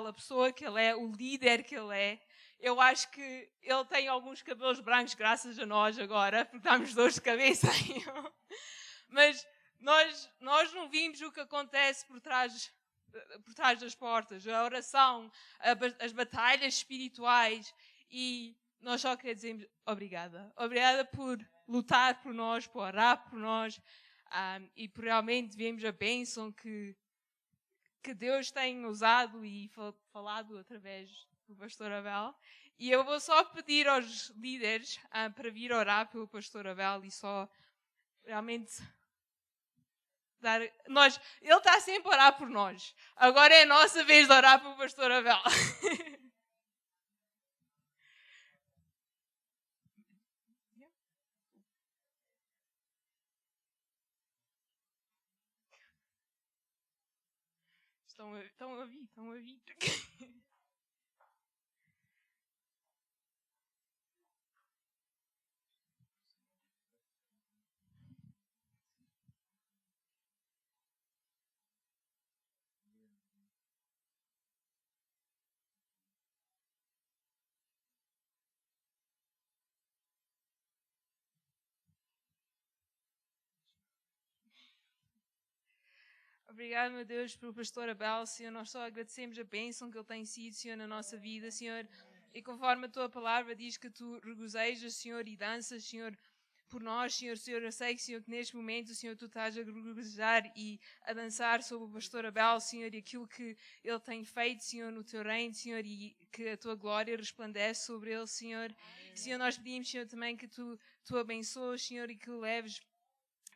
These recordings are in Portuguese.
a pessoa que ele é, o líder que ele é. Eu acho que ele tem alguns cabelos brancos graças a nós agora, porque estamos dores de cabeça. Mas nós não vimos o que acontece por trás das portas, a oração, as batalhas espirituais, e nós só queremos dizer obrigada. Obrigada por lutar por nós, por orar por nós, e por realmente vermos a bênção que Deus tem usado e falado através do pastor Abel. E eu vou só pedir aos líderes para vir orar pelo pastor Abel e só realmente dar... Ele está sempre a orar por nós. Agora é a nossa vez de orar pelo pastor Abel. Estão a ouvir. Obrigado, meu Deus, pelo pastor Abel, Senhor. Nós só agradecemos a bênção que ele tem sido, Senhor, na nossa vida, Senhor. E conforme a tua palavra diz que tu regozejas, Senhor, e danças, Senhor, por nós, Senhor. Senhor, eu sei, Senhor, que neste momento, Senhor, tu estás a regozijar e a dançar sobre o pastor Abel, Senhor, e aquilo que ele tem feito, Senhor, no teu reino, Senhor, e que a tua glória resplandece sobre ele, Senhor. Senhor, nós pedimos, Senhor, também que tu abençoes, Senhor, e que o leves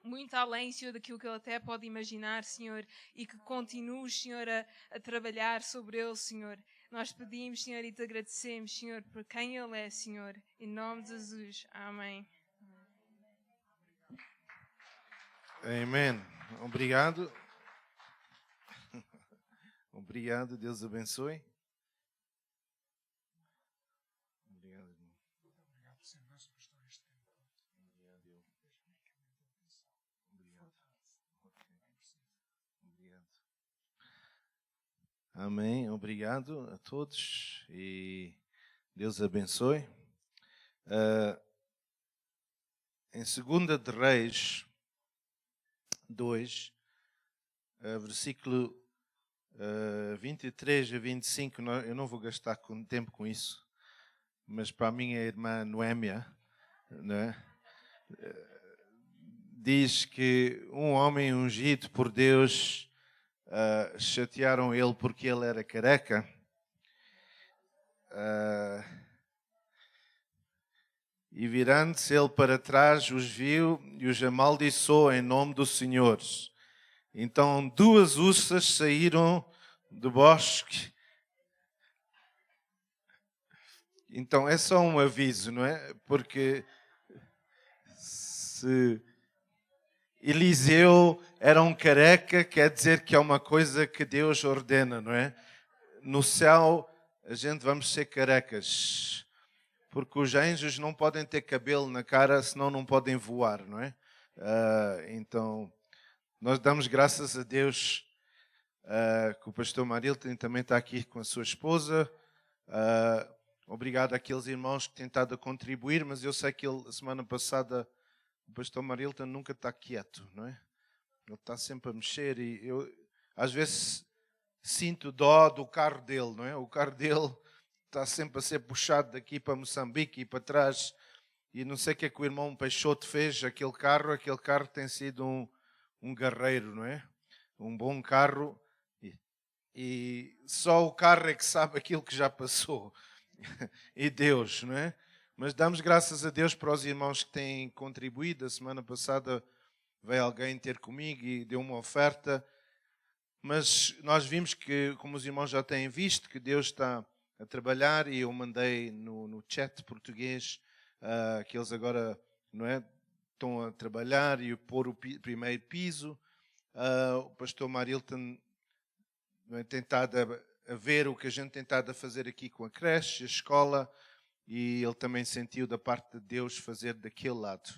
muito além, Senhor, daquilo que ele até pode imaginar, Senhor, e que continues, Senhor, a trabalhar sobre ele, Senhor. Nós pedimos, Senhor, e te agradecemos, Senhor, por quem ele é, Senhor. Em nome de Jesus. Amém. Amém. Obrigado. Obrigado, Deus abençoe. Obrigado, irmão. Obrigado, Senhor, nosso pastor, este tempo. Obrigado. Obrigado. Amém. Obrigado a todos e Deus abençoe. Em 2 de Reis 2, versículo 23 a 25, eu não vou gastar tempo com isso, mas para a minha irmã Noémia, né, diz que um homem ungido por Deus chatearam ele porque ele era careca. E virando-se ele para trás, os viu e os amaldiçoou em nome do Senhor. Então 2 ursas saíram do bosque. Então é só um aviso, não é? Porque se Eliseu era um careca, quer dizer que é uma coisa que Deus ordena, não é? No céu a gente vamos ser carecas. Porque os anjos não podem ter cabelo na cara, senão não podem voar, não é? Então, nós damos graças a Deus que o pastor Marilton também está aqui com a sua esposa. Obrigado àqueles irmãos que têm estado a contribuir, mas eu sei que a semana passada o pastor Marilton nunca está quieto, não é? Ele está sempre a mexer e eu às vezes sinto dó do carro dele, não é? O carro dele está sempre a ser puxado daqui para Moçambique e para trás. E não sei o que é que o irmão Peixoto fez. Aquele carro tem sido um guerreiro, não é? Um bom carro. E só o carro é que sabe aquilo que já passou. E Deus, não é? Mas damos graças a Deus para os irmãos que têm contribuído. A semana passada veio alguém ter comigo e deu uma oferta. Mas nós vimos que, como os irmãos já têm visto, que Deus está a trabalhar, e eu mandei no chat português que eles agora, não é, estão a trabalhar e a pôr o primeiro piso. O pastor Marilton, não é, tem estado a ver o que a gente tem estado a fazer aqui com a creche, a escola, e ele também sentiu da parte de Deus fazer daquele lado.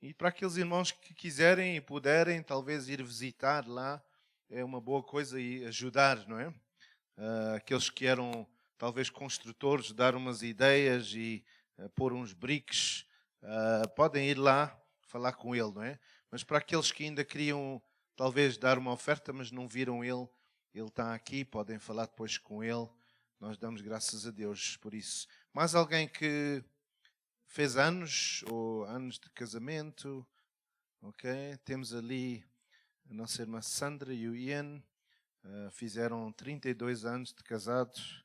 E para aqueles irmãos que quiserem e puderem, talvez ir visitar lá, é uma boa coisa e ajudar, não é? aqueles que eram talvez construtores, dar umas ideias e pôr uns briques, podem ir lá falar com ele, não é? Mas para aqueles que ainda queriam talvez dar uma oferta, mas não viram ele está aqui, podem falar depois com ele. Nós damos graças a Deus por isso. Mais alguém que fez anos ou anos de casamento? Ok, temos ali a nossa irmã Sandra e o Ian, fizeram 32 anos de casados.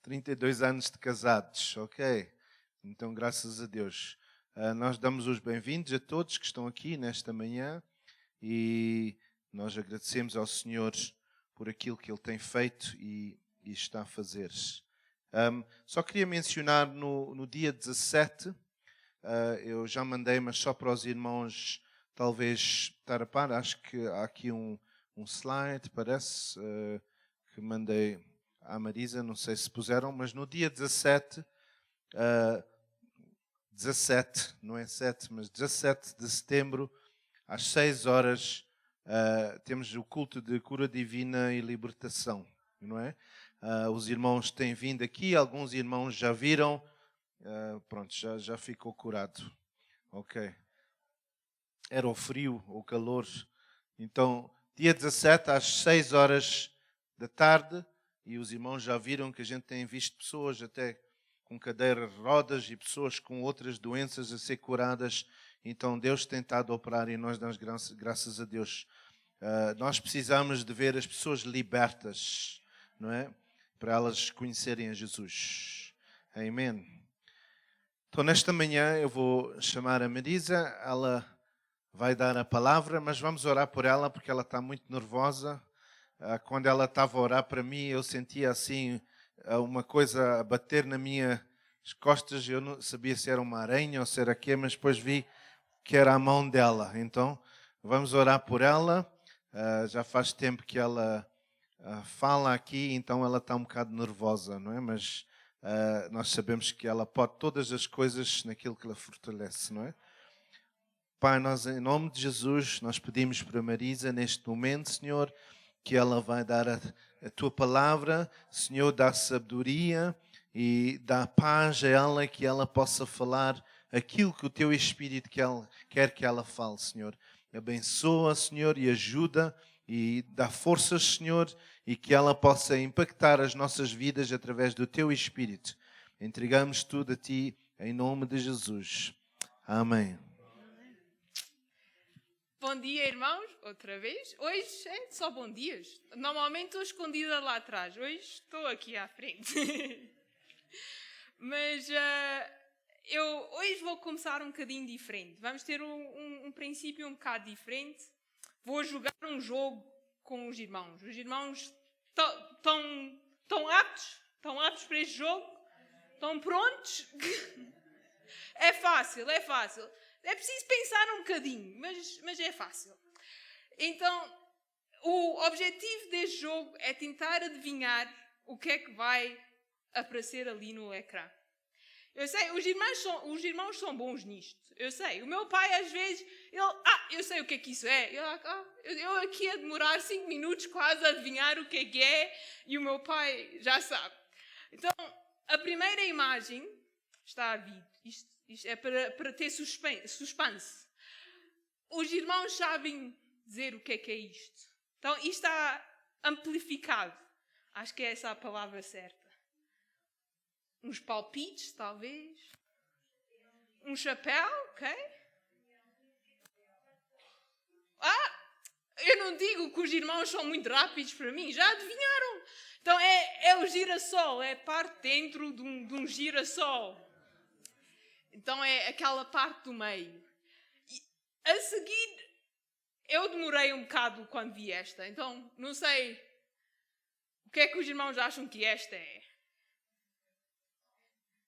32 anos de casados, ok? Então, graças a Deus. Nós damos os bem-vindos a todos que estão aqui nesta manhã e nós agradecemos ao Senhor por aquilo que Ele tem feito e está a fazer. Só queria mencionar no dia 17, eu já mandei, mas só para os irmãos talvez estar a par, acho que há aqui um slide, parece, que mandei à Marisa, não sei se puseram, mas no dia 17, 17, não é 7, mas 17 de setembro, às 6 horas, temos o culto de cura divina e libertação, não é? Os irmãos têm vindo aqui, alguns irmãos já viram, pronto, já ficou curado, ok. Era o frio, o calor, então, dia 17 às 6 horas da tarde, e os irmãos já viram que a gente tem visto pessoas até com cadeiras de rodas e pessoas com outras doenças a ser curadas. Então Deus tem estado a operar e nós damos graças a Deus. Nós precisamos de ver as pessoas libertas, não é? Para elas conhecerem a Jesus. Amém. Então nesta manhã eu vou chamar a Marisa, ela vai dar a palavra, mas vamos orar por ela porque ela está muito nervosa. Quando ela estava a orar para mim, eu sentia assim uma coisa a bater nas minhas costas. Eu não sabia se era uma aranha ou se era quê, mas depois vi que era a mão dela. Então, vamos orar por ela. Já faz tempo que ela fala aqui, então ela está um bocado nervosa, não é? Mas nós sabemos que ela pode todas as coisas naquilo que ela fortalece, não é? Pai, nós em nome de Jesus, nós pedimos para Marisa neste momento, Senhor, que ela vai dar a Tua palavra, Senhor, dá sabedoria e dá paz a ela, que ela possa falar aquilo que o Teu Espírito quer que ela fale, Senhor. Abençoa, Senhor, e ajuda e dá forças, Senhor, e que ela possa impactar as nossas vidas através do Teu Espírito. Entregamos tudo a Ti, em nome de Jesus. Amém. Bom dia, irmãos, outra vez. Hoje é só bom dias. Normalmente estou escondida lá atrás. Hoje estou aqui à frente. Mas eu hoje vou começar um bocadinho diferente. Vamos ter um princípio um bocado diferente. Vou jogar um jogo com os irmãos. Os irmãos estão aptos? Estão aptos para este jogo? Estão prontos? É fácil, é fácil. É preciso pensar um bocadinho, mas é fácil. Então, o objetivo deste jogo é tentar adivinhar o que é que vai aparecer ali no ecrã. Eu sei, os irmãos são bons nisto. Eu sei. O meu pai, às vezes, eu sei o que é que isso é. Eu aqui a demorar 5 minutos quase a adivinhar o que é, e o meu pai já sabe. Então, a primeira imagem está a vir. Isto é para ter suspense. Os irmãos sabem dizer o que é isto. Então, isto está amplificado. Acho que é essa a palavra certa. Uns palpites, talvez. Um chapéu, ok? Eu não digo que os irmãos são muito rápidos para mim. Já adivinharam. Então, é o girassol. É parte dentro de um girassol. Então é aquela parte do meio. E a seguir, eu demorei um bocado quando vi esta. Então, não sei o que é que os irmãos acham que esta é.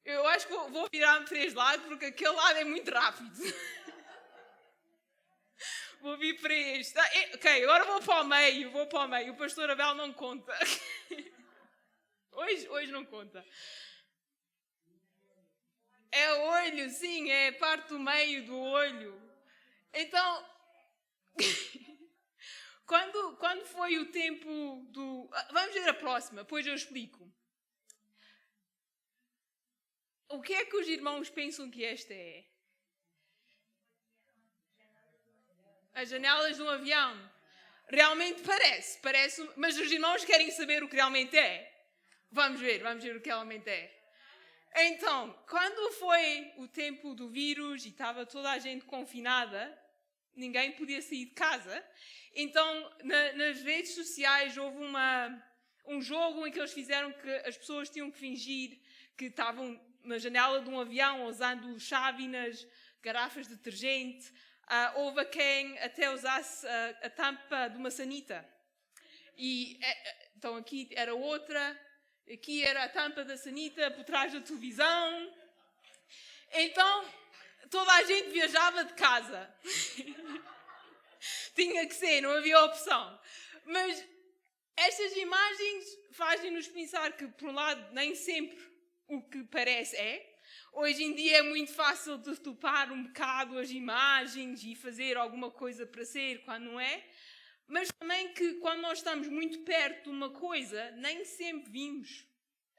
Eu acho que vou virar-me para este lado, porque aquele lado é muito rápido. Vou vir para este. Ok, agora vou para o meio. O pastor Abel não conta. Hoje não conta. É o olho, sim, é a parte do meio do olho. Então, Quando foi o tempo do... Vamos ver a próxima, depois eu explico. O que é que os irmãos pensam que esta é? As janelas de um avião. Realmente parece, mas os irmãos querem saber o que realmente é. Vamos ver o que realmente é. Então, quando foi o tempo do vírus e estava toda a gente confinada, ninguém podia sair de casa. Então, nas redes sociais houve um jogo em que eles fizeram que as pessoas tinham que fingir que estavam na janela de um avião usando chávenas, garrafas de detergente. Houve quem até usasse a tampa de uma sanita. Então aqui era outra, aqui era a tampa da sanita por trás da televisão. Então toda a gente viajava de casa. Tinha que ser, não havia opção. Mas estas imagens fazem-nos pensar que, por um lado, nem sempre o que parece é. Hoje em dia é muito fácil de topar um bocado as imagens e fazer alguma coisa para ser quando não é. Mas também que quando nós estamos muito perto de uma coisa, nem sempre vimos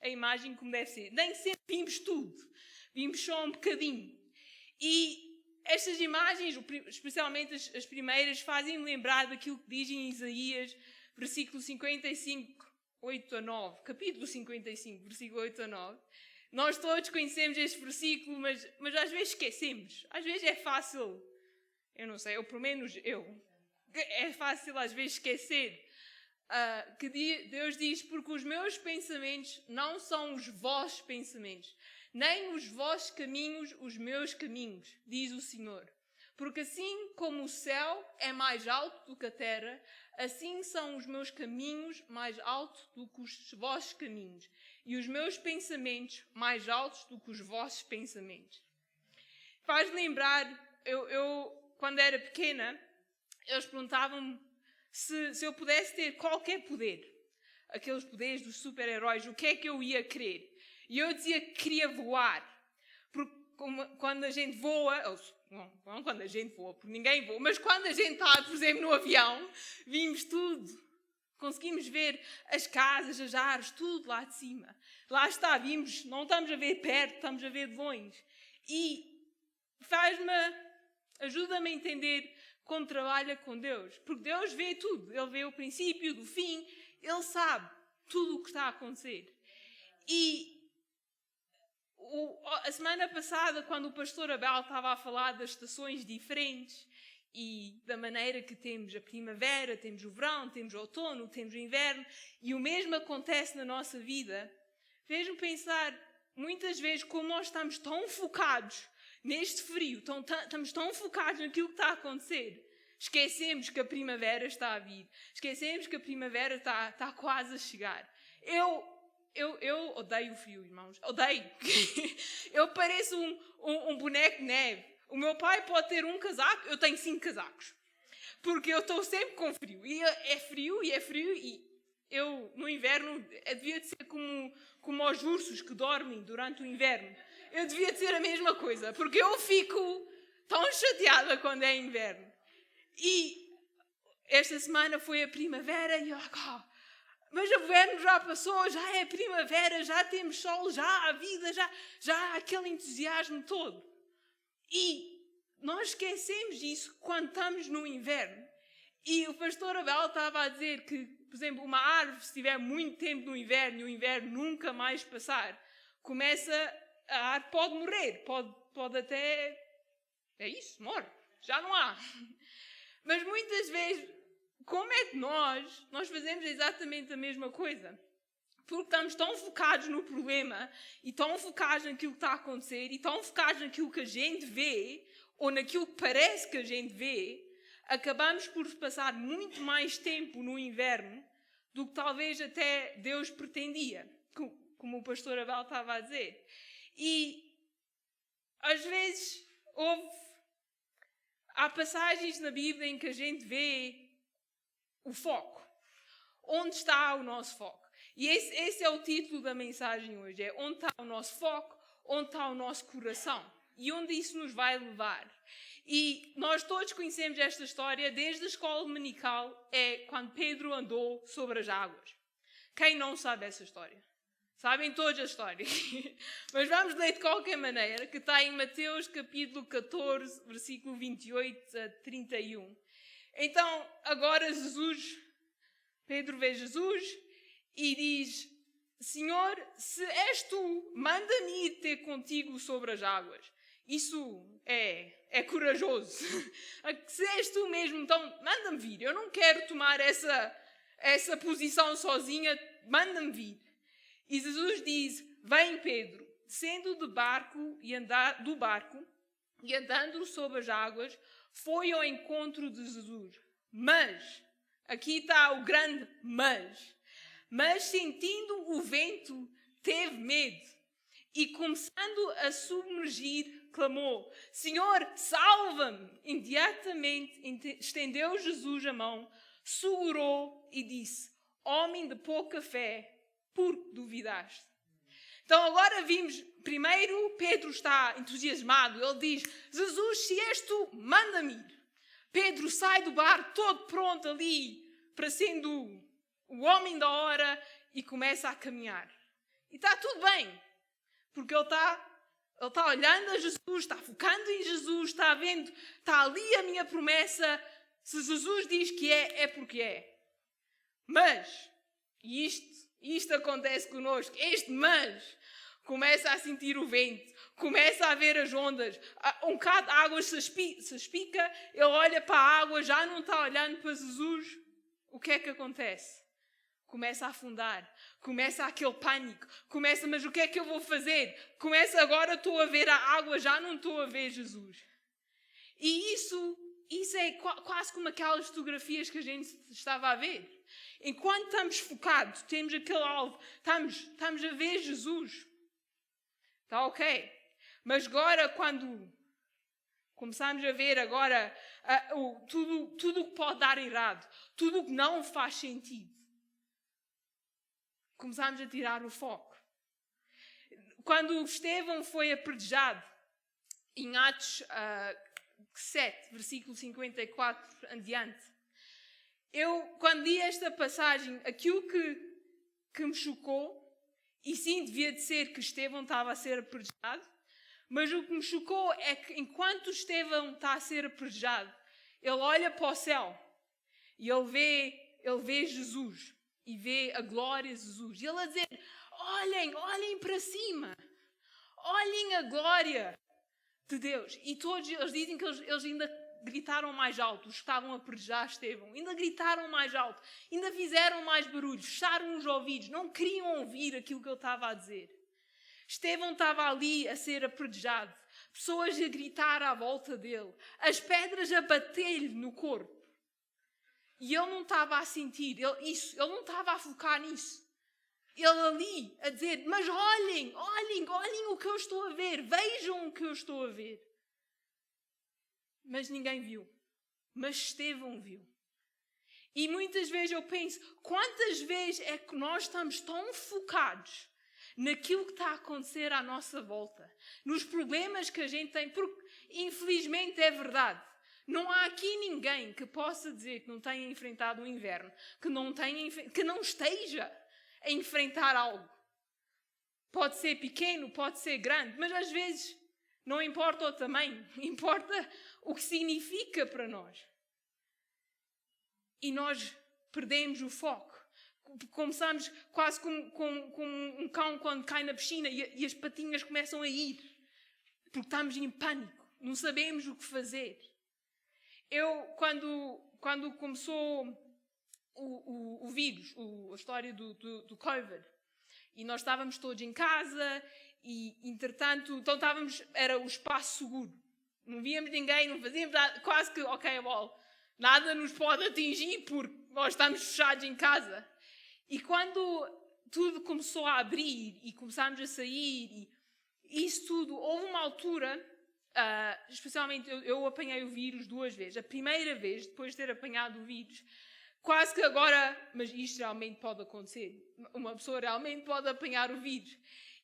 a imagem como deve ser. Nem sempre vimos tudo. Vimos só um bocadinho. E estas imagens, especialmente as primeiras, fazem-me lembrar daquilo que diz em Isaías, versículo 55, 8 a 9. Capítulo 55, versículo 8 a 9. Nós todos conhecemos este versículo, mas às vezes esquecemos. Às vezes é fácil, eu não sei, ou pelo menos eu, é fácil às vezes esquecer. Que Deus diz, porque os meus pensamentos não são os vossos pensamentos, nem os vossos caminhos os meus caminhos, diz o Senhor. Porque assim como o céu é mais alto do que a terra, assim são os meus caminhos mais altos do que os vossos caminhos, e os meus pensamentos mais altos do que os vossos pensamentos. Faz lembrar, eu quando era pequena, eles perguntavam-me se eu pudesse ter qualquer poder, aqueles poderes dos super-heróis, o que é que eu ia querer? E eu dizia que queria voar, porque quando a gente voa, não quando a gente voa, porque ninguém voa, mas quando a gente está, por exemplo, no avião, vimos tudo. Conseguimos ver as casas, as árvores, tudo lá de cima. Lá está, vimos, não estamos a ver perto, estamos a ver de longe. E ajuda-me a entender como trabalha com Deus. Porque Deus vê tudo. Ele vê o princípio, do fim. Ele sabe tudo o que está a acontecer. E a semana passada, quando o pastor Abel estava a falar das estações diferentes e da maneira que temos a primavera, temos o verão, temos o outono, temos o inverno, e o mesmo acontece na nossa vida, fez-me pensar muitas vezes como nós estamos tão focados neste frio, estamos tão focados naquilo que está a acontecer. Esquecemos que a primavera está a vir. Esquecemos que a primavera está quase a chegar. Eu odeio o frio, irmãos. Odeio. Eu pareço um boneco de neve. O meu pai pode ter um casaco, eu tenho 5 casacos. Porque eu estou sempre com frio. E é frio. E eu, no inverno, devia de ser como os ursos que dormem durante o inverno. Eu devia de ser a mesma coisa. Porque eu fico tão chateada quando é inverno. E esta semana foi a primavera e eu... Mas o inverno já passou, já é primavera, já temos sol, já há vida, já há aquele entusiasmo todo. E nós esquecemos disso quando estamos no inverno. E o pastor Abel estava a dizer que, por exemplo, uma árvore, se estiver muito tempo no inverno e o inverno nunca mais passar, a árvore pode morrer, pode até... É isso, morre, já não há. Mas muitas vezes, como é que nós fazemos exatamente a mesma coisa? Porque estamos tão focados no problema e tão focados naquilo que está a acontecer e tão focados naquilo que a gente vê ou naquilo que parece que a gente vê, acabamos por passar muito mais tempo no inverno do que talvez até Deus pretendia, como o pastor Abel estava a dizer. E às vezes há passagens na Bíblia em que a gente vê o foco. Onde está o nosso foco? E esse é o título da mensagem hoje. É onde está o nosso foco, onde está o nosso coração. e onde isso nos vai levar. E nós todos conhecemos esta história desde a escola dominical, é quando Pedro andou sobre as águas. Quem não sabe essa história? Sabem todos a história. Mas vamos ler de qualquer maneira, que está em Mateus capítulo 14, versículo 28 a 31. Então, agora Pedro vê Jesus e diz: Senhor, se és tu, manda-me ir ter contigo sobre as águas. Isso é corajoso. Se és tu mesmo, então manda-me vir. Eu não quero tomar essa posição sozinha, manda-me vir. E Jesus diz: vem, Pedro. Sendo do barco e andando sobre as águas, foi ao encontro de Jesus. Mas, aqui está o grande mas sentindo o vento, teve medo. E começando a submergir, clamou: Senhor, salva-me! Imediatamente estendeu Jesus a mão, segurou e disse: Homem de pouca fé, por que duvidaste? Então agora vimos, primeiro Pedro está entusiasmado, ele diz: Jesus, se és tu, manda-me ir. Pedro sai do barco todo pronto ali, para sendo o homem da hora, e começa a caminhar. E está tudo bem, porque ele está olhando a Jesus, está focando em Jesus, está vendo, está ali a minha promessa. Se Jesus diz que é porque é. Mas, e isto acontece connosco, mas começa a sentir o vento, começa a ver as ondas, um bocado de água se espica, ele olha para a água, já não está olhando para Jesus. O que é que acontece? Começa a afundar, começa aquele pânico, mas o que é que eu vou fazer? Agora estou a ver a água, já não estou a ver Jesus. E isso é quase como aquelas fotografias que a gente estava a ver. Enquanto estamos focados, temos aquele alvo, estamos a ver Jesus. Está ok. Mas agora, quando começamos a ver agora tudo o que pode dar errado, tudo o que não faz sentido, começamos a tirar o foco. Quando Estevão foi apedrejado, em Atos 7, versículo 54 em diante, quando li esta passagem, aquilo que me chocou, e sim, devia de ser que Estevão estava a ser apedrejado, mas o que me chocou é que enquanto Estevão está a ser apedrejado, ele olha para o céu e ele vê Jesus e vê a glória de Jesus. E ele a dizer: olhem para cima, olhem a glória de Deus. E todos eles dizem que eles ainda gritaram mais alto, os que estavam a apedrejar Estevão, ainda gritaram mais alto, ainda fizeram mais barulho, fecharam os ouvidos, não queriam ouvir aquilo que ele estava a dizer. Estevão estava ali a ser apedrejado, pessoas a gritar à volta dele, as pedras a bater-lhe no corpo. E ele não estava a sentir, ele não estava a focar nisso. Ele ali a dizer: mas olhem o que eu estou a ver, vejam o que eu estou a ver. Mas ninguém viu. Mas Estevão viu. E muitas vezes eu penso, quantas vezes é que nós estamos tão focados naquilo que está a acontecer à nossa volta, nos problemas que a gente tem, porque infelizmente é verdade. Não há aqui ninguém que possa dizer que não tenha enfrentado um inverno, que não esteja a enfrentar algo. Pode ser pequeno, pode ser grande, mas às vezes não importa o tamanho, importa o que significa para nós. E nós perdemos o foco. Começamos quase como um cão quando cai na piscina e as patinhas começam a ir, porque estamos em pânico, não sabemos o que fazer. Quando começou o vírus, a história do Covid, e nós estávamos todos em casa, e entretanto, então era o espaço seguro. Não víamos ninguém, não fazíamos nada, quase que, nada nos pode atingir porque nós estamos fechados em casa. E quando tudo começou a abrir e começámos a sair, e isso tudo, houve uma altura, especialmente eu apanhei o vírus 2 vezes. A primeira vez, depois de ter apanhado o vírus, quase que agora, mas isto realmente pode acontecer, uma pessoa realmente pode apanhar o vírus.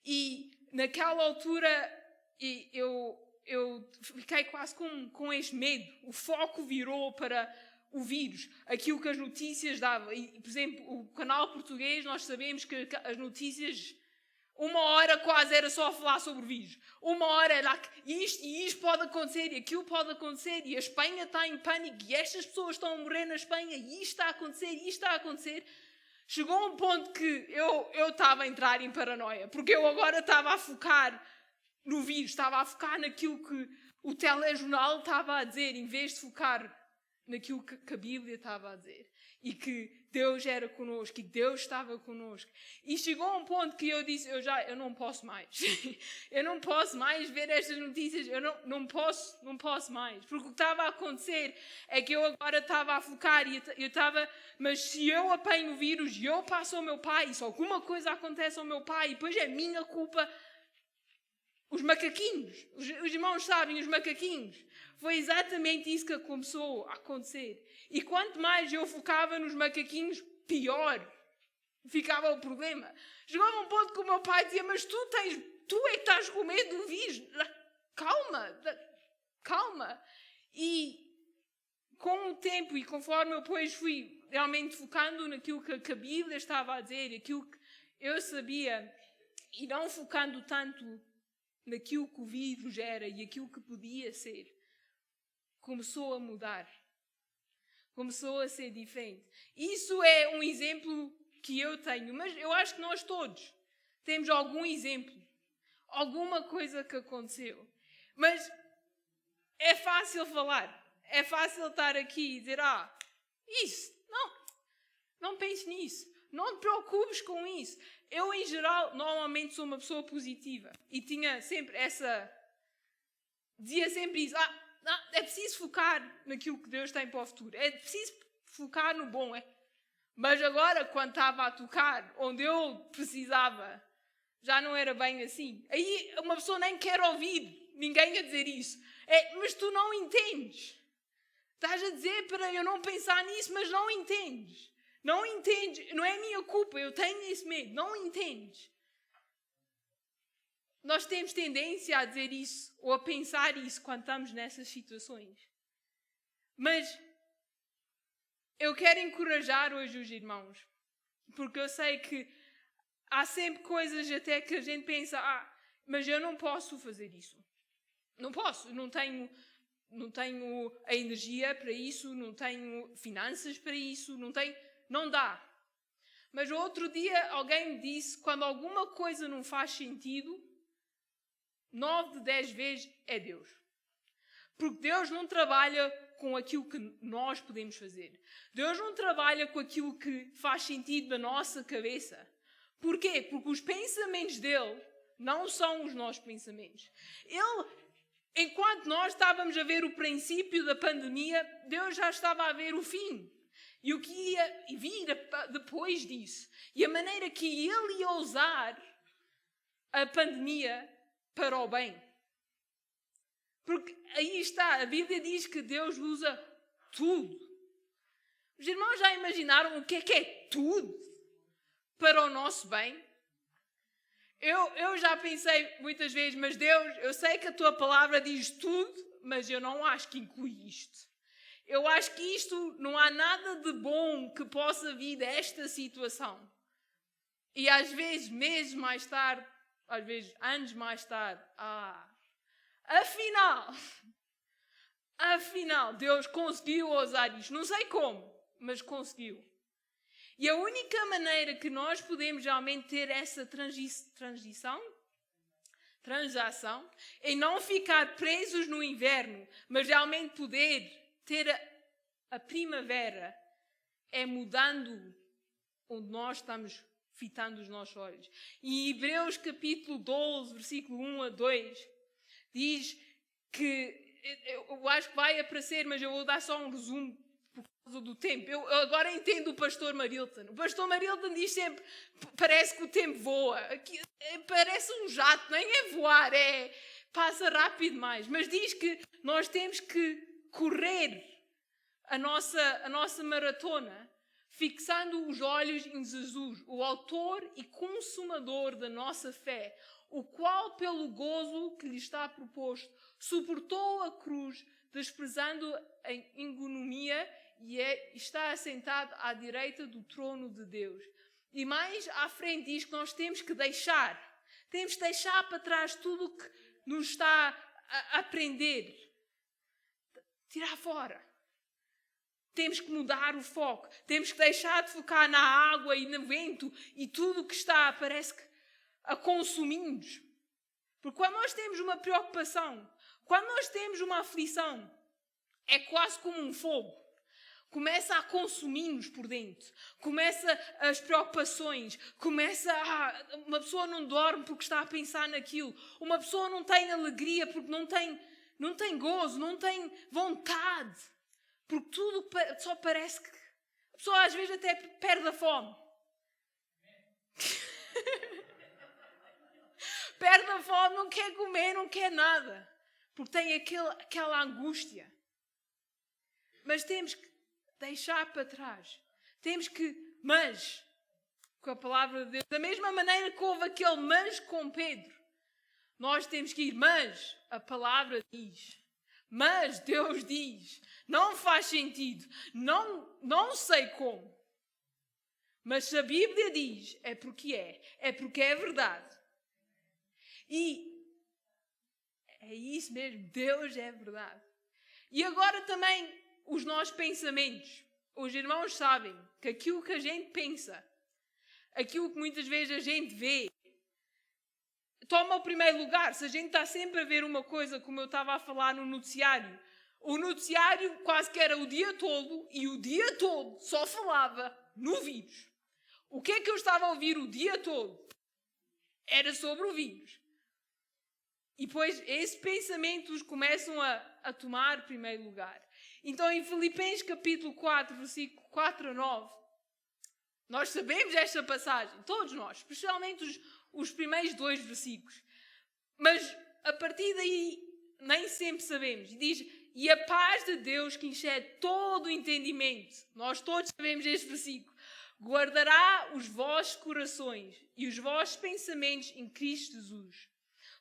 E naquela altura eu eu fiquei quase com este medo. O foco virou para o vírus, aquilo que as notícias davam. E, por exemplo, o canal português, nós sabemos que as notícias, uma hora quase era só a falar sobre o vírus. Uma hora era isto pode acontecer, e aquilo pode acontecer, e a Espanha está em pânico, e estas pessoas estão a morrer na Espanha, e isto está a acontecer, e isto está a acontecer. Chegou a um ponto que eu estava a entrar em paranoia, porque eu agora estava a focar no vírus, estava a focar naquilo que o telejornal estava a dizer, em vez de focar naquilo que a Bíblia estava a dizer. E que Deus era connosco, e Deus estava connosco. E chegou a um ponto que eu disse, eu não posso mais. Eu não posso mais ver estas notícias, eu não posso mais. Porque o que estava a acontecer é que eu agora estava a focar, e eu estava, mas se eu apanho o vírus e eu passo ao meu pai, se alguma coisa acontece ao meu pai, depois é minha culpa. Os macaquinhos, os irmãos sabem, os macaquinhos. Foi exatamente isso que começou a acontecer. E quanto mais eu focava nos macaquinhos, pior ficava o problema. Chegava a um ponto que o meu pai dizia, mas tu é que estás com medo do vírus. Calma. E com o tempo, e conforme eu depois fui realmente focando naquilo que a Bíblia estava a dizer, aquilo que eu sabia, e não focando tanto naquilo que o vírus era e aquilo que podia ser, começou a mudar. Começou a ser diferente. Isso é um exemplo que eu tenho, mas eu acho que nós todos temos algum exemplo, alguma coisa que aconteceu. Mas é fácil falar, é fácil estar aqui e dizer, isso, não pense nisso, não te preocupes com isso. Eu, em geral, normalmente sou uma pessoa positiva e tinha sempre dizia sempre isso, é preciso focar naquilo que Deus tem para o futuro, é preciso focar no bom. Mas agora, quando estava a tocar onde eu precisava, já não era bem assim. Aí uma pessoa nem quer ouvir ninguém a dizer isso. Mas tu não entendes. Estás a dizer para eu não pensar nisso, mas não entendes. Não entendes. Não é minha culpa, eu tenho esse medo. Não entendes. Nós temos tendência a dizer isso ou a pensar isso quando estamos nessas situações. Mas eu quero encorajar hoje os irmãos, porque eu sei que há sempre coisas até que a gente pensa, mas eu não posso fazer isso. Não posso, não tenho a energia para isso, não tenho finanças para isso, não dá. Mas outro dia alguém me disse, quando alguma coisa não faz sentido, 9 de 10 vezes é Deus. Porque Deus não trabalha com aquilo que nós podemos fazer. Deus não trabalha com aquilo que faz sentido na nossa cabeça. Porquê? Porque os pensamentos dele não são os nossos pensamentos. Enquanto nós estávamos a ver o princípio da pandemia, Deus já estava a ver o fim. E o que ia vir depois disso. E a maneira que ele ia usar a pandemia para o bem. Porque aí está, a Bíblia diz que Deus usa tudo. Os irmãos já imaginaram o que é tudo para o nosso bem? Eu já pensei muitas vezes, mas Deus, eu sei que a tua palavra diz tudo, mas eu não acho que inclui isto. Eu acho que isto não há nada de bom que possa vir desta situação. E às vezes, meses mais tarde, às vezes anos mais tarde, afinal, Deus conseguiu usar isto. Não sei como, mas conseguiu. E a única maneira que nós podemos realmente ter essa transação é não ficar presos no inverno, mas realmente poder ter a primavera, é mudando onde nós estamos fitando os nossos olhos. E em Hebreus capítulo 12, versículo 1 a 2, diz que, eu acho que vai aparecer, mas eu vou dar só um resumo por causa do tempo. Eu agora entendo o pastor Marilton. O pastor Marilton diz sempre, parece que o tempo voa. Parece um jato, nem é voar, passa rápido demais. Mas diz que nós temos que correr a nossa maratona, fixando os olhos em Jesus, o autor e consumador da nossa fé, o qual, pelo gozo que lhe está proposto, suportou a cruz, desprezando a ignomínia, e está assentado à direita do trono de Deus. E mais à frente diz que nós temos que deixar para trás tudo o que nos está a prender, tirar fora. Temos que mudar o foco, temos que deixar de focar na água e no vento e tudo o que está, parece que, a consumir-nos. Porque quando nós temos uma preocupação, quando nós temos uma aflição, é quase como um fogo. Começa a consumir-nos por dentro. Começa as preocupações. Uma pessoa não dorme porque está a pensar naquilo. Uma pessoa não tem alegria porque não tem gozo, não tem vontade. Porque tudo só parece que... A pessoa às vezes até perde a fome. Perde a fome, não quer comer, não quer nada. Porque tem aquela angústia. Mas temos que deixar para trás. Mas, com a palavra de Deus, da mesma maneira que houve aquele mas com Pedro, nós temos que ir, mas a palavra diz, mas Deus diz, não faz sentido, não sei como. Mas se a Bíblia diz, é porque é verdade. E é isso mesmo, Deus é verdade. E agora também os nossos pensamentos. Os irmãos sabem que aquilo que a gente pensa, aquilo que muitas vezes a gente vê, toma o primeiro lugar. Se a gente está sempre a ver uma coisa, como eu estava a falar no noticiário, o noticiário quase que era o dia todo, e o dia todo só falava no vírus. O que é que eu estava a ouvir o dia todo? Era sobre o vírus. E depois esses pensamentos começam a tomar primeiro lugar. Então, em Filipenses capítulo 4, versículo 4 a 9, nós sabemos esta passagem, todos nós, especialmente os primeiros 2 versículos. Mas, a partir daí, nem sempre sabemos. Diz, e a paz de Deus, que excede todo o entendimento, nós todos sabemos este versículo, guardará os vossos corações e os vossos pensamentos em Cristo Jesus.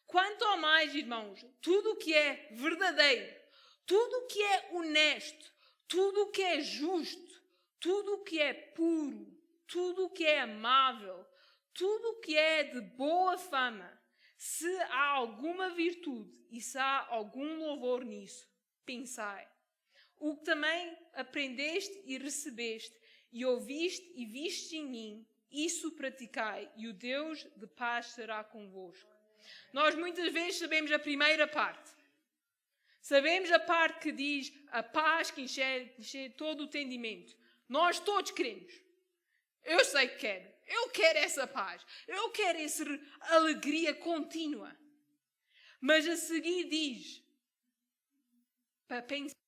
Quanto ao mais, irmãos, tudo o que é verdadeiro, tudo o que é honesto, tudo o que é justo, tudo o que é puro, tudo o que é amável, tudo o que é de boa fama, se há alguma virtude e se há algum louvor nisso, pensai. O que também aprendeste e recebeste, e ouviste e viste em mim, isso praticai, e o Deus de paz será convosco. Nós muitas vezes sabemos a primeira parte. Sabemos a parte que diz a paz que enche todo o entendimento. Nós todos queremos. Eu sei que quero. Eu quero essa paz. Eu quero essa alegria contínua. Mas a seguir diz para pensar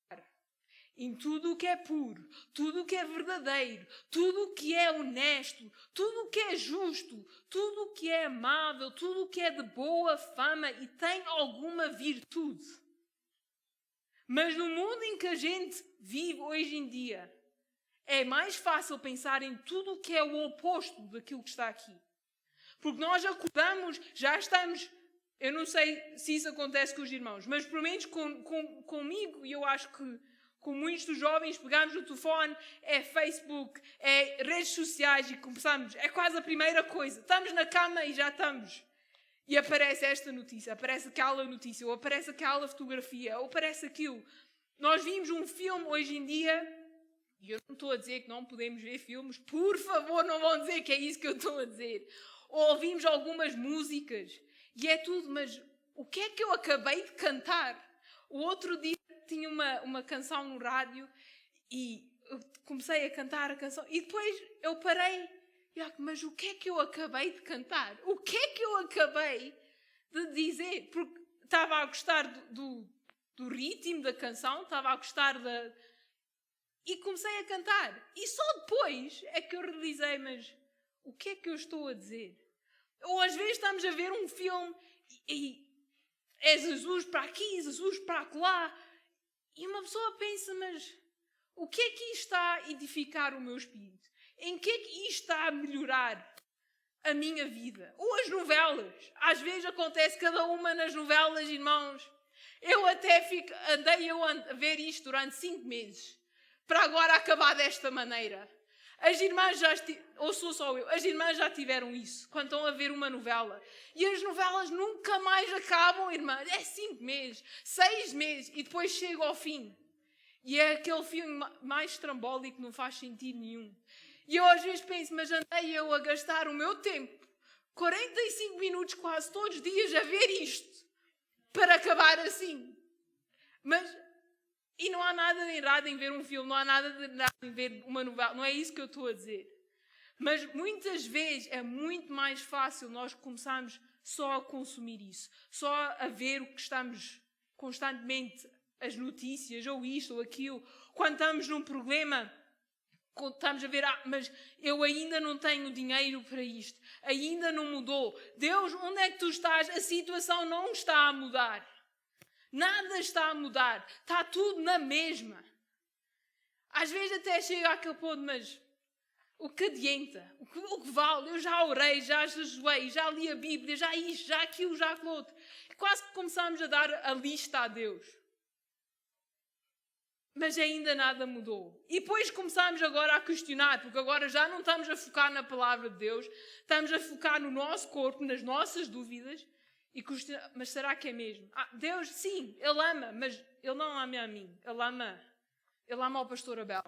em tudo o que é puro, tudo o que é verdadeiro, tudo o que é honesto, tudo o que é justo, tudo o que é amável, tudo o que é de boa fama e tem alguma virtude. Mas no mundo em que a gente vive hoje em dia, é mais fácil pensar em tudo o que é o oposto daquilo que está aqui. Porque nós acordamos, já estamos... Eu não sei se isso acontece com os irmãos, mas pelo menos comigo, e eu acho que com muitos dos jovens, pegamos no telefone, é Facebook, é redes sociais e começamos. É quase a primeira coisa. Estamos na cama e já estamos. E aparece esta notícia, aparece aquela notícia, ou aparece aquela fotografia, ou aparece aquilo. Nós vimos um filme hoje em dia, e eu não estou a dizer que não podemos ver filmes, por favor, não vão dizer que é isso que eu estou a dizer. Ou ouvimos algumas músicas, e é tudo, mas o que é que eu acabei de cantar? O outro dia tinha uma canção no rádio, e eu comecei a cantar a canção, e depois eu parei. Mas o que é que eu acabei de cantar? O que é que eu acabei de dizer? Porque estava a gostar do ritmo da canção, estava a gostar e comecei a cantar. E só depois é que eu realizei, mas o que é que eu estou a dizer? Ou às vezes estamos a ver um filme e é Jesus para aqui, Jesus para lá. E uma pessoa pensa, mas o que é que isto está a edificar o meu espírito? Em que é que isto está a melhorar a minha vida. Ou as novelas. Às vezes acontece cada uma nas novelas, irmãos. Eu até andei a ver isto durante 5 meses. Para agora acabar desta maneira. As irmãs ou sou só eu, as irmãs já tiveram isso, quando estão a ver uma novela. E as novelas nunca mais acabam, irmãs. É 5 meses, 6 meses, e depois chega ao fim. E é aquele filme mais estrambólico que não faz sentido nenhum. E eu às vezes penso, mas andei eu a gastar o meu tempo, 45 minutos quase todos os dias, a ver isto, para acabar assim. E não há nada de errado em ver um filme, não há nada de errado em ver uma novela, não é isso que eu estou a dizer. Mas muitas vezes é muito mais fácil nós começarmos só a consumir isso, só a ver o que estamos constantemente, as notícias, ou isto ou aquilo. Quando estamos num problema, estamos a ver, mas eu ainda não tenho dinheiro para isto, ainda não mudou. Deus, onde é que tu estás? A situação não está a mudar. Nada está a mudar. Está tudo na mesma. Às vezes até chega àquele ponto, mas o que adianta? O que vale? Eu já orei, já jejuei, já li a Bíblia, já isto, já aquilo, já aquilo outro. E quase que começamos a dar a lista a Deus. Mas ainda nada mudou. E depois começamos agora a questionar, porque agora já não estamos a focar na palavra de Deus, estamos a focar no nosso corpo, nas nossas dúvidas, e questionar, mas será que é mesmo? Deus, sim, Ele ama, mas Ele não ama a mim, Ele ama o pastor Abel.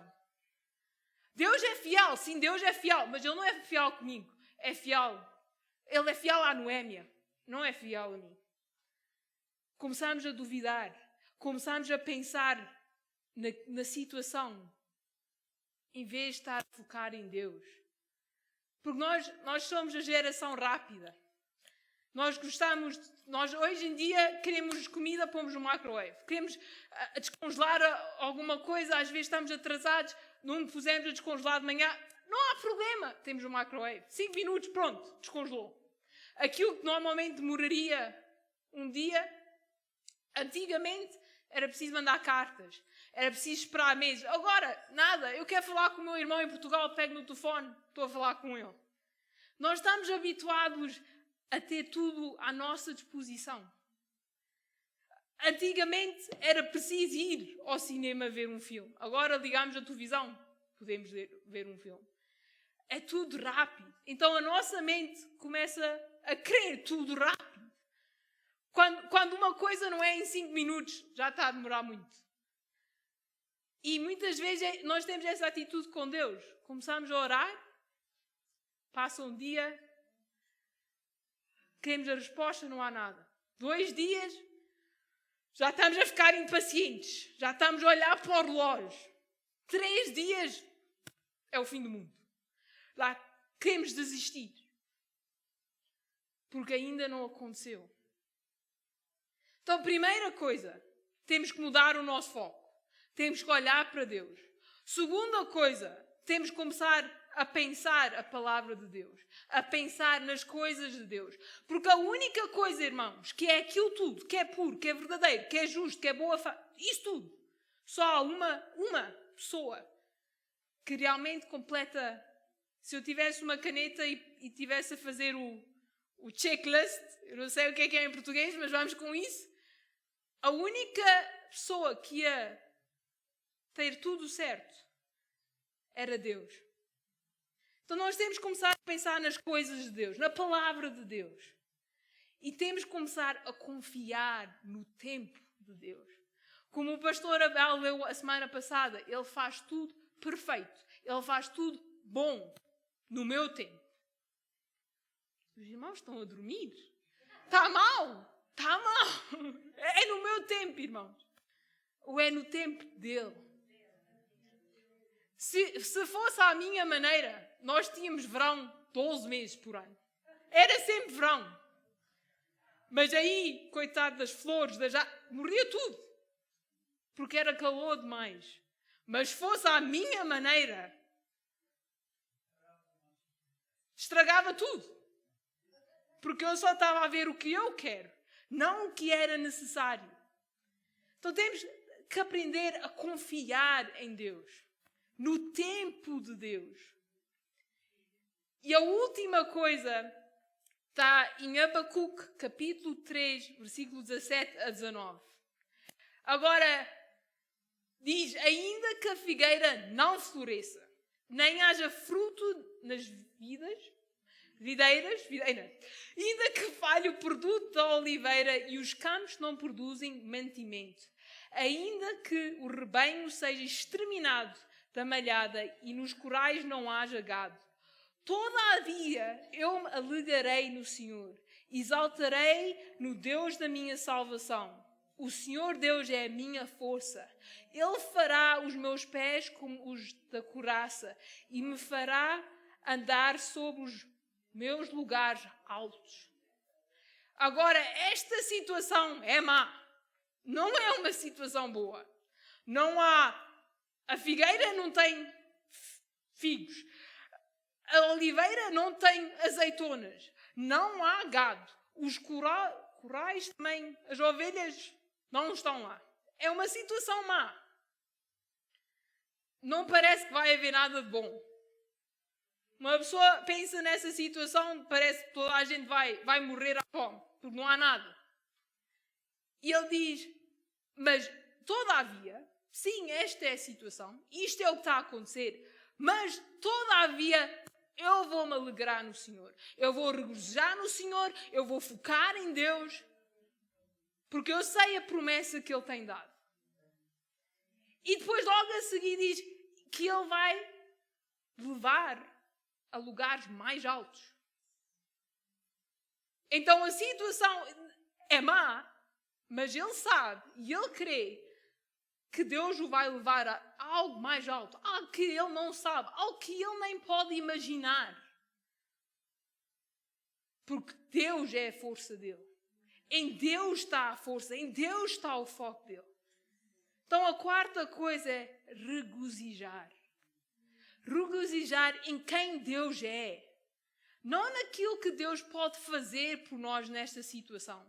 Deus é fiel, sim, Deus é fiel, mas Ele não é fiel comigo, é fiel. Ele é fiel à Noémia, não é fiel a mim. Começamos a duvidar, começamos a pensar na situação, em vez de estar a focar em Deus. Porque nós somos a geração rápida. Nós hoje em dia queremos comida, pomos no microwave. Queremos descongelar alguma coisa, às vezes estamos atrasados, não pusemos a descongelar de manhã. Não há problema, temos o microwave. 5 minutos, pronto, descongelou. Aquilo que normalmente demoraria um dia, antigamente era preciso mandar cartas, era preciso esperar meses. Agora, nada, eu quero falar com o meu irmão em Portugal, pego no telefone, estou a falar com ele. Nós estamos habituados a ter tudo à nossa disposição. Antigamente era preciso ir ao cinema ver um filme. Agora ligamos a televisão, podemos ver um filme. É tudo rápido. Então a nossa mente começa a querer tudo rápido. Quando uma coisa não é em 5 minutos, já está a demorar muito. E muitas vezes nós temos essa atitude com Deus. Começamos a orar, passa um dia, queremos a resposta, não há nada. 2 dias, já estamos a ficar impacientes. Já estamos a olhar para o relógio. 3 dias, é o fim do mundo. Lá queremos desistir. Porque ainda não aconteceu. Então, primeira coisa, temos que mudar o nosso foco. Temos que olhar para Deus. Segunda coisa, temos que começar a pensar a palavra de Deus, a pensar nas coisas de Deus. Porque a única coisa, irmãos, que é aquilo tudo, que é puro, que é verdadeiro, que é justo, que é boa, isso tudo, só há uma pessoa que realmente completa. Se eu tivesse uma caneta e tivesse a fazer o checklist, eu não sei o que é em português, mas vamos com isso. A única pessoa que ia ter tudo certo era Deus. Então nós temos que começar a pensar nas coisas de Deus, na palavra de Deus. E temos que começar a confiar no tempo de Deus. Como o pastor Abel leu a semana passada, ele faz tudo perfeito. Ele faz tudo bom no meu tempo. Os irmãos estão a dormir. Está mal. Está mal. É no meu tempo, irmãos. Ou é no tempo dele. Se fosse à minha maneira, nós tínhamos verão 12 meses por ano. Era sempre verão. Mas aí, coitado das flores, morria tudo. Porque era calor demais. Mas se fosse à minha maneira, estragava tudo. Porque eu só estava a ver o que eu quero, não o que era necessário. Então temos que aprender a confiar em Deus. No tempo de Deus. E a última coisa está em Abacuque, capítulo 3, versículo 17 a 19. Agora, diz, ainda que a figueira não floresça, nem haja fruto nas videiras, ainda que falhe o produto da oliveira e os campos não produzem mantimento, ainda que o rebanho seja exterminado da malhada e nos currais não haja gado, todavia eu me alegrarei no Senhor, exaltarei no Deus da minha salvação. O Senhor Deus é a minha força. Ele fará os meus pés como os da couraça e me fará andar sobre os meus lugares altos. Agora, esta situação é má. Não é uma situação boa. A figueira não tem figos. A oliveira não tem azeitonas. Não há gado. Os corais também, as ovelhas não estão lá. É uma situação má. Não parece que vai haver nada de bom. Uma pessoa pensa nessa situação, parece que toda a gente vai morrer à fome, porque não há nada. E ele diz, mas todavia, sim, esta é a situação, isto é o que está a acontecer, mas todavia eu vou me alegrar no Senhor. Eu vou regozijar no Senhor, eu vou focar em Deus, porque eu sei a promessa que Ele tem dado. E depois logo a seguir diz que Ele vai levar a lugares mais altos. Então a situação é má, mas Ele sabe e Ele crê que Deus o vai levar a algo mais alto, algo que Ele não sabe, algo que Ele nem pode imaginar. Porque Deus é a força dele. Em Deus está a força, em Deus está o foco dele. Então a quarta coisa é regozijar. Regozijar em quem Deus é. Não naquilo que Deus pode fazer por nós nesta situação,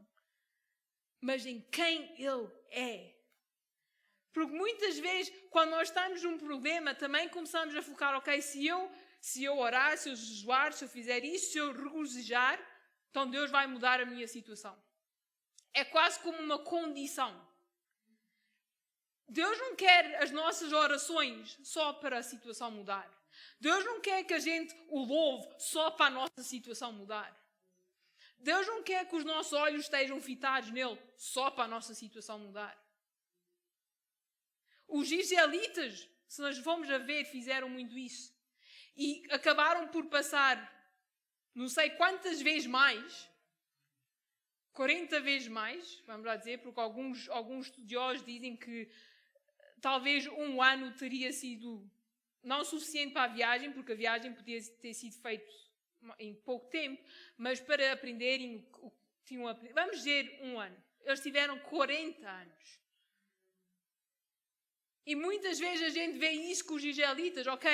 mas em quem Ele é. Porque muitas vezes, quando nós estamos num problema, também começamos a focar, ok, se eu orar, se eu jejuar, se eu fizer isso, se eu regozijar, então Deus vai mudar a minha situação. É quase como uma condição. Deus não quer as nossas orações só para a situação mudar. Deus não quer que a gente o louve só para a nossa situação mudar. Deus não quer que os nossos olhos estejam fitados nele só para a nossa situação mudar. Os israelitas, se nós formos a ver, fizeram muito isso. E acabaram por passar não sei quantas vezes mais, 40 vezes mais, vamos lá dizer, porque alguns estudiosos dizem que talvez um ano teria sido não suficiente para a viagem, porque a viagem podia ter sido feita em pouco tempo, mas para aprenderem o que tinham aprendido. Vamos dizer um ano. Eles tiveram 40 anos. E muitas vezes a gente vê isso com os israelitas, ok?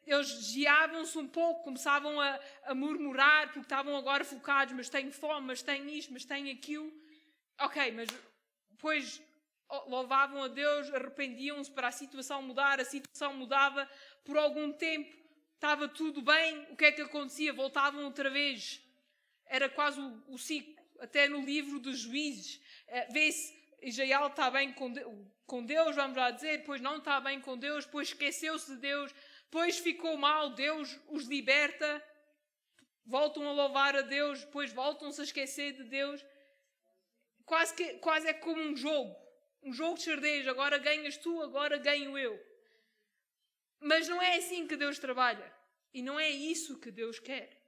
Eles guiavam-se um pouco, começavam a murmurar, porque estavam agora focados, mas tenho fome, mas tenho isto, mas tenho aquilo. Ok, mas depois louvavam a Deus, arrependiam-se para a situação mudar, a situação mudava por algum tempo, estava tudo bem, o que é que acontecia? Voltavam outra vez. Era quase o ciclo, até no livro dos Juízes. Vê-se, Israel está bem com Deus, vamos lá dizer, depois não está bem com Deus, depois esqueceu-se de Deus, depois ficou mal, Deus os liberta, voltam a louvar a Deus, depois voltam-se a esquecer de Deus. Quase é como um jogo de xadrez, agora ganhas tu, agora ganho eu. Mas não é assim que Deus trabalha, e não é isso que Deus quer.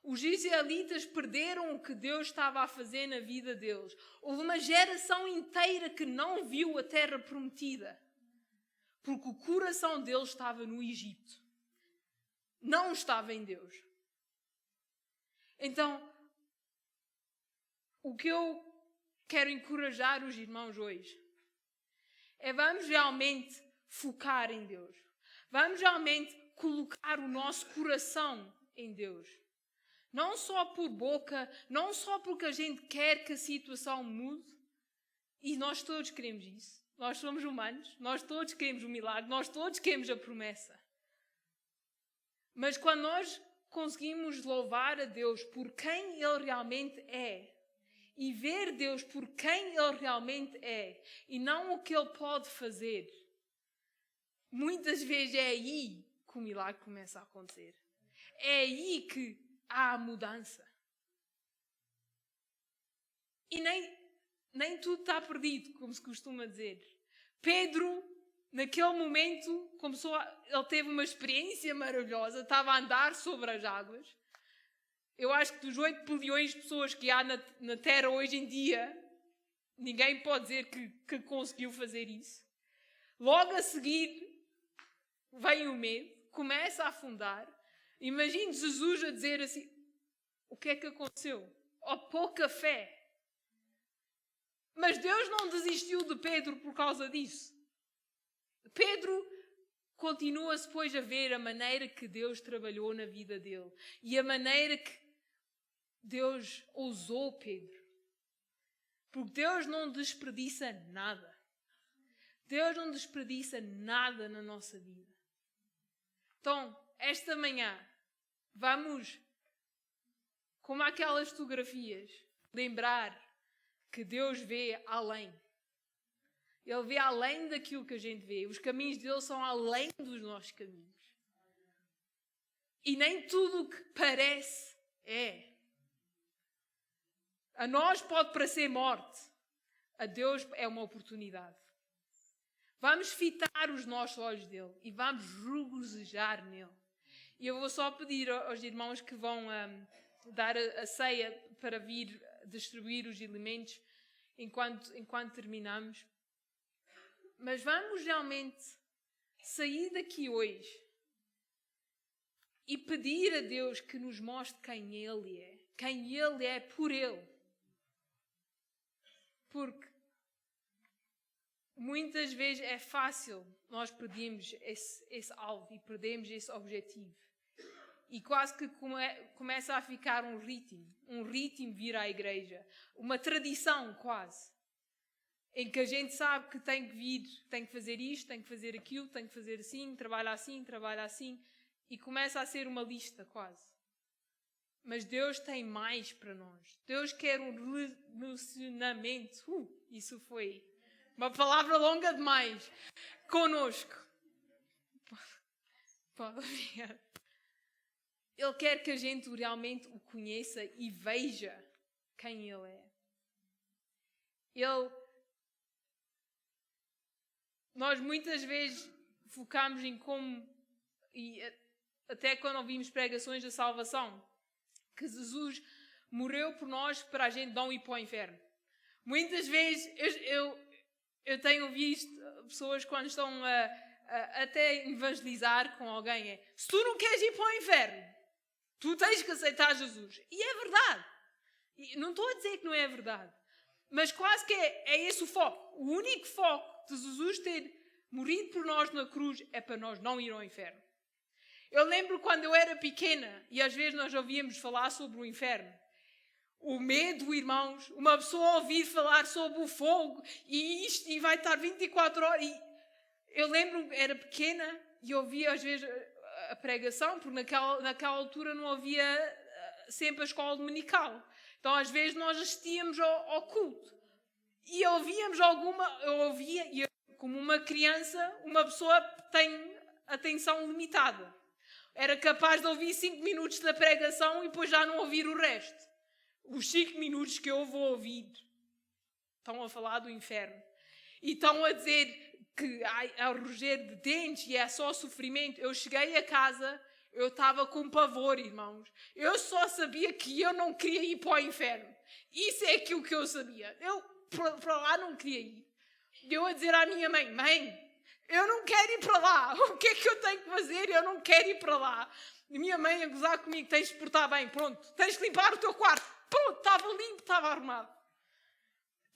Os israelitas perderam o que Deus estava a fazer na vida deles. Houve uma geração inteira que não viu a terra prometida, porque o coração deles estava no Egito. Não estava em Deus. Então, o que eu quero encorajar os irmãos hoje é vamos realmente focar em Deus. Vamos realmente colocar o nosso coração em Deus. Não só por boca, não só porque a gente quer que a situação mude. E nós todos queremos isso. Nós somos humanos, nós todos queremos o milagre, nós todos queremos a promessa. Mas quando nós conseguimos louvar a Deus por quem Ele realmente é, e ver Deus por quem Ele realmente é, e não o que Ele pode fazer, muitas vezes é aí que o milagre começa a acontecer. É aí que há a mudança. E nem tudo está perdido, como se costuma dizer. Pedro, naquele momento, ele teve uma experiência maravilhosa, estava a andar sobre as águas. Eu acho que dos 8 bilhões de pessoas que há na Terra hoje em dia, ninguém pode dizer que conseguiu fazer isso. Logo a seguir, vem o medo, começa a afundar. Imagine Jesus a dizer assim, o que é que aconteceu? Oh, pouca fé. Mas Deus não desistiu de Pedro por causa disso. Pedro continua-se depois a ver a maneira que Deus trabalhou na vida dele. E a maneira que Deus usou Pedro. Porque Deus não desperdiça nada. Deus não desperdiça nada na nossa vida. Então, esta manhã, vamos, como aquelas fotografias, lembrar que Deus vê além. Ele vê além daquilo que a gente vê. Os caminhos dele são além dos nossos caminhos. E nem tudo o que parece é. A nós pode parecer morte. A Deus é uma oportunidade. Vamos fitar os nossos olhos dele e vamos regozijar nele. E eu vou só pedir aos irmãos que vão dar a ceia para vir distribuir os alimentos enquanto terminamos. Mas vamos realmente sair daqui hoje e pedir a Deus que nos mostre quem Ele é por Ele. Porque muitas vezes é fácil nós perdermos esse alvo e perdermos esse objetivo. E quase que começa a ficar um ritmo vir à igreja, uma tradição quase, em que a gente sabe que tem que vir, tem que fazer isto, tem que fazer aquilo, tem que fazer assim, trabalha assim, e começa a ser uma lista quase. Mas Deus tem mais para nós. Deus quer um relacionamento, isso foi uma palavra longa demais, conosco. Pode ver. Ele quer que a gente realmente o conheça e veja quem Ele é. Nós muitas vezes focamos em como, e até quando ouvimos pregações da salvação, que Jesus morreu por nós para a gente não ir para o inferno. Muitas vezes eu tenho visto pessoas quando estão até evangelizar com alguém, se tu não queres ir para o inferno, tu tens que aceitar Jesus. E é verdade. E não estou a dizer que não é verdade. Mas quase que é esse o foco. O único foco de Jesus ter morrido por nós na cruz é para nós não ir ao inferno. Eu lembro quando eu era pequena e às vezes nós ouvíamos falar sobre o inferno. O medo, irmãos, uma pessoa ouvir falar sobre o fogo e vai estar 24 horas. E eu lembro que era pequena e ouvia às vezes a pregação, porque naquela altura não havia sempre a escola dominical. Então às vezes nós assistíamos ao culto. E eu ouvia, e como uma criança, uma pessoa tem atenção limitada. Era capaz de ouvir 5 minutos da pregação e depois já não ouvir o resto. Os 5 minutos que eu vou ouvir estão a falar do inferno. E estão a dizer que há o ranger de dentes e é só sofrimento. Eu cheguei a casa, eu estava com pavor, irmãos. Eu só sabia que eu não queria ir para o inferno. Isso é aquilo que eu sabia. Eu para lá não queria ir. Eu a dizer à minha mãe, eu não quero ir para lá. O que é que eu tenho que fazer? Eu não quero ir para lá. E minha mãe a gozar comigo, tens de portar bem, pronto. Tens de limpar o teu quarto. Pronto, estava limpo, estava arrumado.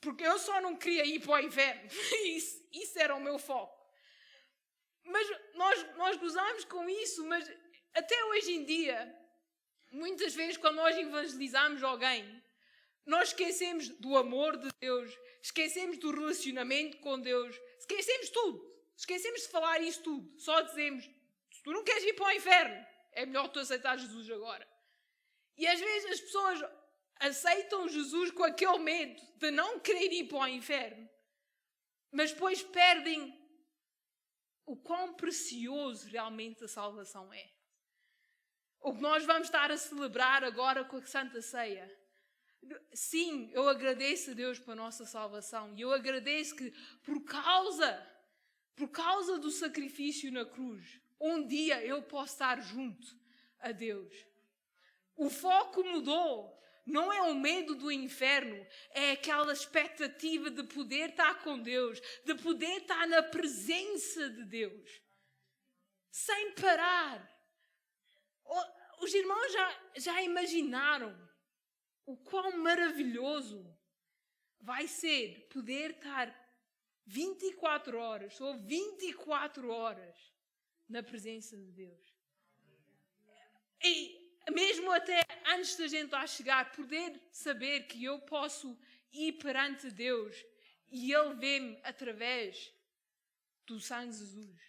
Porque eu só não queria ir para o inferno. Isso era o meu foco. Mas nós gozamos com isso, mas até hoje em dia, muitas vezes quando nós evangelizamos alguém, nós esquecemos do amor de Deus, esquecemos do relacionamento com Deus, esquecemos tudo. Esquecemos de falar isso tudo. Só dizemos, se tu não queres ir para o inferno, É melhor tu aceitar Jesus agora. E às vezes as pessoas aceitam Jesus com aquele medo de não querer ir para o inferno, mas depois perdem o quão precioso realmente a salvação é. O que nós vamos estar a celebrar agora com a Santa Ceia. Sim, eu agradeço a Deus pela nossa salvação. E eu agradeço que por causa do sacrifício na cruz, um dia eu posso estar junto a Deus. O foco mudou. Não é o medo do inferno, é aquela expectativa de poder estar com Deus, de poder estar na presença de Deus, sem parar. Os irmãos já imaginaram o quão maravilhoso vai ser poder estar 24 horas ou 24 horas na presença de Deus. E mesmo até antes da gente lá chegar, poder saber que eu posso ir perante Deus e Ele vê-me através do sangue de Jesus.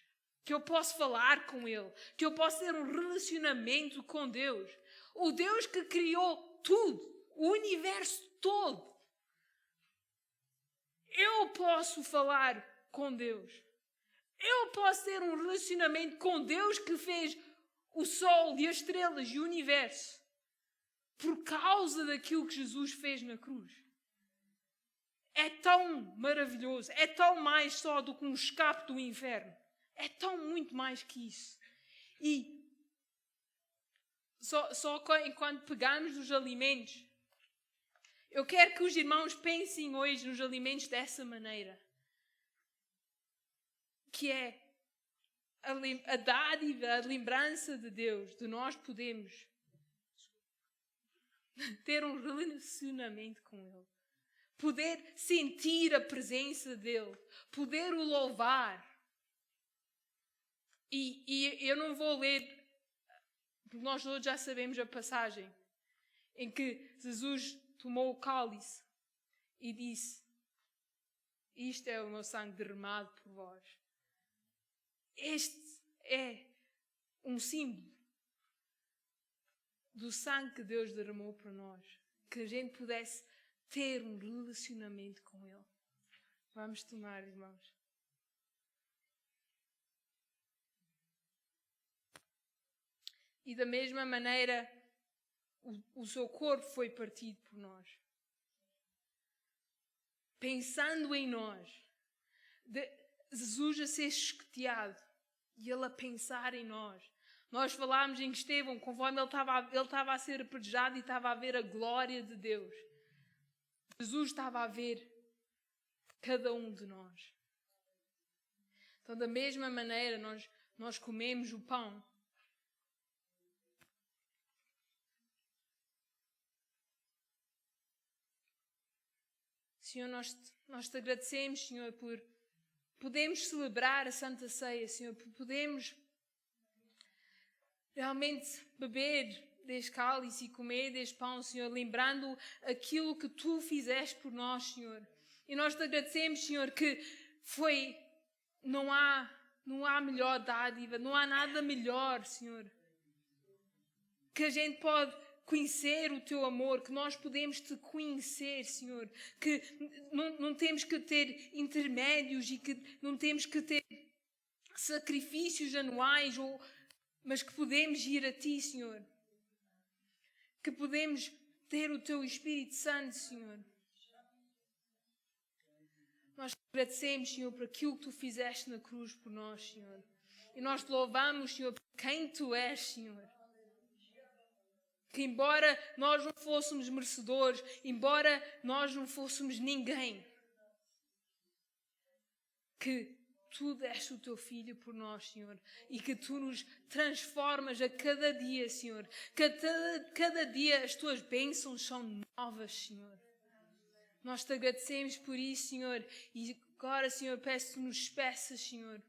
Que eu posso falar com Ele, que eu posso ter um relacionamento com Deus. O Deus que criou tudo, o universo todo. Eu posso falar com Deus. Eu posso ter um relacionamento com Deus que fez o sol e as estrelas e o universo por causa daquilo que Jesus fez na cruz. É tão maravilhoso, é tão mais só do que um escape do inferno. É tão muito mais que isso. E só enquanto pegamos os alimentos, eu quero que os irmãos pensem hoje nos alimentos dessa maneira. Que é a dádiva, a lembrança de Deus, de nós podemos ter um relacionamento com Ele, poder sentir a presença dEle, poder o louvar. E eu não vou ler, porque nós todos já sabemos a passagem em que Jesus tomou o cálice e disse: isto é o meu sangue derramado por vós. Este é um símbolo do sangue que Deus derramou para nós. Que a gente pudesse ter um relacionamento com Ele. Vamos tomar, irmãos. E da mesma maneira, o seu corpo foi partido por nós. Pensando em nós. Jesus a ser esquiteado. E Ele a pensar em nós. Nós falámos em Estevão, conforme ele estava a ser apedrejado e estava a ver a glória de Deus. Jesus estava a ver cada um de nós. Então, da mesma maneira, nós comemos o pão. Senhor, nós te agradecemos, Senhor, por podemos celebrar a Santa Ceia, Senhor, por podemos realmente beber deste cálice e comer deste pão, Senhor, lembrando aquilo que Tu fizeste por nós, Senhor. E nós te agradecemos, Senhor, que não há melhor dádiva, não há nada melhor, Senhor, que a gente pode conhecer o Teu amor, que nós podemos Te conhecer, Senhor, que não temos que ter intermédios e que não temos que ter sacrifícios anuais, mas que podemos ir a Ti, Senhor, que podemos ter o Teu Espírito Santo, Senhor. Nós te agradecemos, Senhor, por aquilo que Tu fizeste na cruz por nós, Senhor, e nós Te louvamos, Senhor, por quem Tu és, Senhor. Que embora nós não fôssemos merecedores, embora nós não fôssemos ninguém, que Tu deste o Teu Filho por nós, Senhor, e que Tu nos transformas a cada dia, Senhor, que a cada dia as Tuas bênçãos são novas, Senhor. Nós Te agradecemos por isso, Senhor, e agora, Senhor, peço que nos peças, Senhor,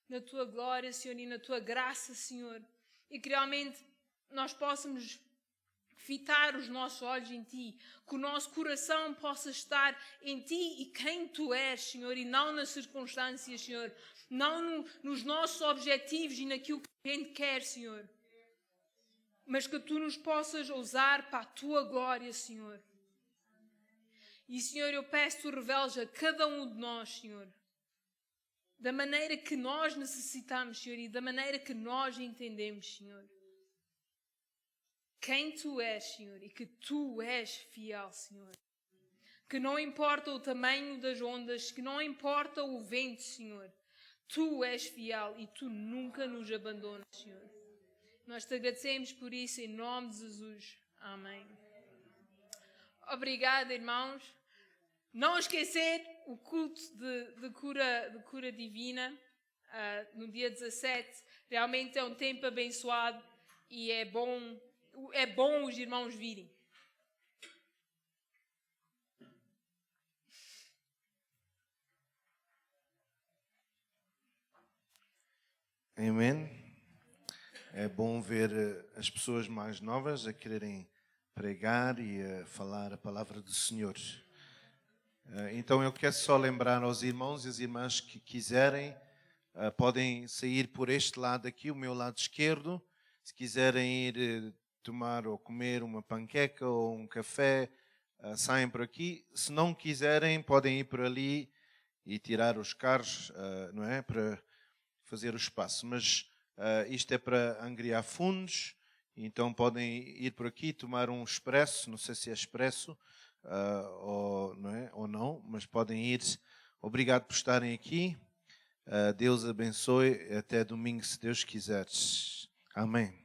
na Tua glória, Senhor, e na Tua graça, Senhor, e que realmente nós possamos fitar os nossos olhos em Ti, que o nosso coração possa estar em Ti e quem Tu és, Senhor, e não nas circunstâncias, Senhor, não nos nossos objetivos e naquilo que a gente quer, Senhor, mas que Tu nos possas usar para a Tua glória, Senhor. E, Senhor, eu peço que Tu reveles a cada um de nós, Senhor, da maneira que nós necessitamos, Senhor, e da maneira que nós entendemos, Senhor. Quem Tu és, Senhor, e que Tu és fiel, Senhor. Que não importa o tamanho das ondas, que não importa o vento, Senhor. Tu és fiel e Tu nunca nos abandonas, Senhor. Nós Te agradecemos por isso em nome de Jesus. Amém. Obrigada, irmãos. Não esquecer o culto de cura divina no dia 17. Realmente é um tempo abençoado e é bom os irmãos virem. Amém. É bom ver as pessoas mais novas a quererem pregar e a falar a palavra do Senhor. Então eu quero só lembrar aos irmãos e às irmãs que quiserem, podem sair por este lado aqui, o meu lado esquerdo. Se quiserem ir tomar ou comer uma panqueca ou um café, saem por aqui. Se não quiserem, podem ir por ali e tirar os carros, não é? Para fazer o espaço. Mas isto é para angriar fundos, então podem ir por aqui tomar um expresso, não sei se é expresso ou não, mas podem ir. Obrigado por estarem aqui. Deus abençoe. Até domingo, se Deus quiser. Amém.